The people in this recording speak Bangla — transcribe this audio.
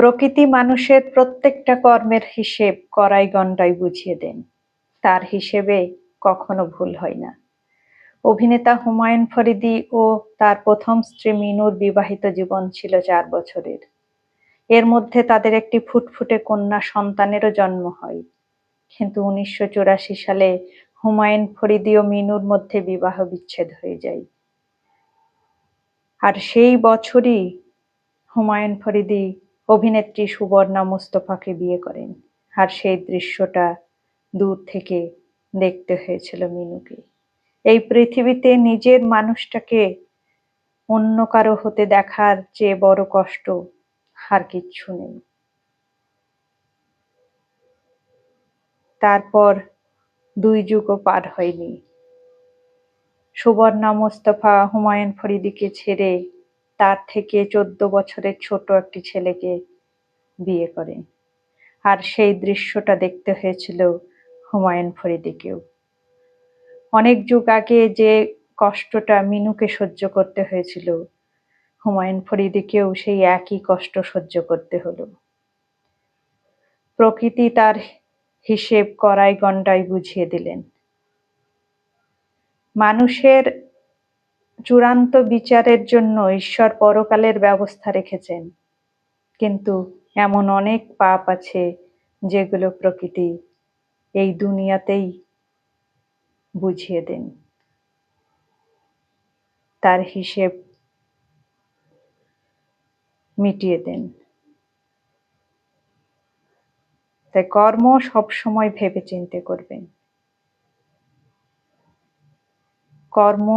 প্রকৃতি মানুষের প্রত্যেকটা কর্মের হিসেব কড়াই গণ্ডায় বুঝিয়ে দেন। তার হিসেবে কখনো ভুল হয় না। অভিনেতা হুমায়ুন ফরিদী ও তার প্রথম স্ত্রী মিনুর বিবাহিত জীবন ছিল 4 বছরের। এর মধ্যে তাদের একটি ফুটফুটে কন্যা সন্তানেরও জন্ম হয়। কিন্তু 1984 সালে হুমায়ুন ফরিদী ও মিনুর মধ্যে বিবাহ বিচ্ছেদ হয়ে যায়। আর সেই বছরই হুমায়ুন ফরিদী অভিনেত্রী সুবর্ণা মুস্তফাকে বিয়ে করেন। আর সেই দৃশ্যটা দূর থেকে দেখতে হয়েছিল মিনুকে। এই পৃথিবীতে নিজের মানুষটাকে অন্য কারো হতে দেখার চেয়ে বড় কষ্ট আর কিচ্ছু নেই। তারপর 2 যুগও পার হয়নি। সুবর্ণা মুস্তফা হুমায়ুন ফরিদীকে ছেড়ে তার থেকে 14 বছরের ছোট একটি ছেলেকে বিয়ে করেন। আর সেই দৃশ্যটা দেখতে হয়েছিল হুমায়ুন ফরিদীকেও। অনেক যুগ আগে যে কষ্টটা মিনুকে সহ্য করতে হয়েছিল, হুমায়ুন ফরিদীকেও সেই একই কষ্ট সহ্য করতে হলো। প্রকৃতি তার হিসেব কড়াই গণ্ডায় বুঝিয়ে দিলেন। মানুষের চূড়ান্ত বিচারের জন্য ঈশ্বর পরকালের ব্যবস্থা রেখেছেন, কিন্তু এমন অনেক পাপ আছে যেগুলো প্রকৃতি এই দুনিয়াতেই বুঝিয়ে দেন। তার হিসেব মিটিয়ে দেন। তাই কর্ম সবসময় ভেবেচিন্তে করবেন। কর্ম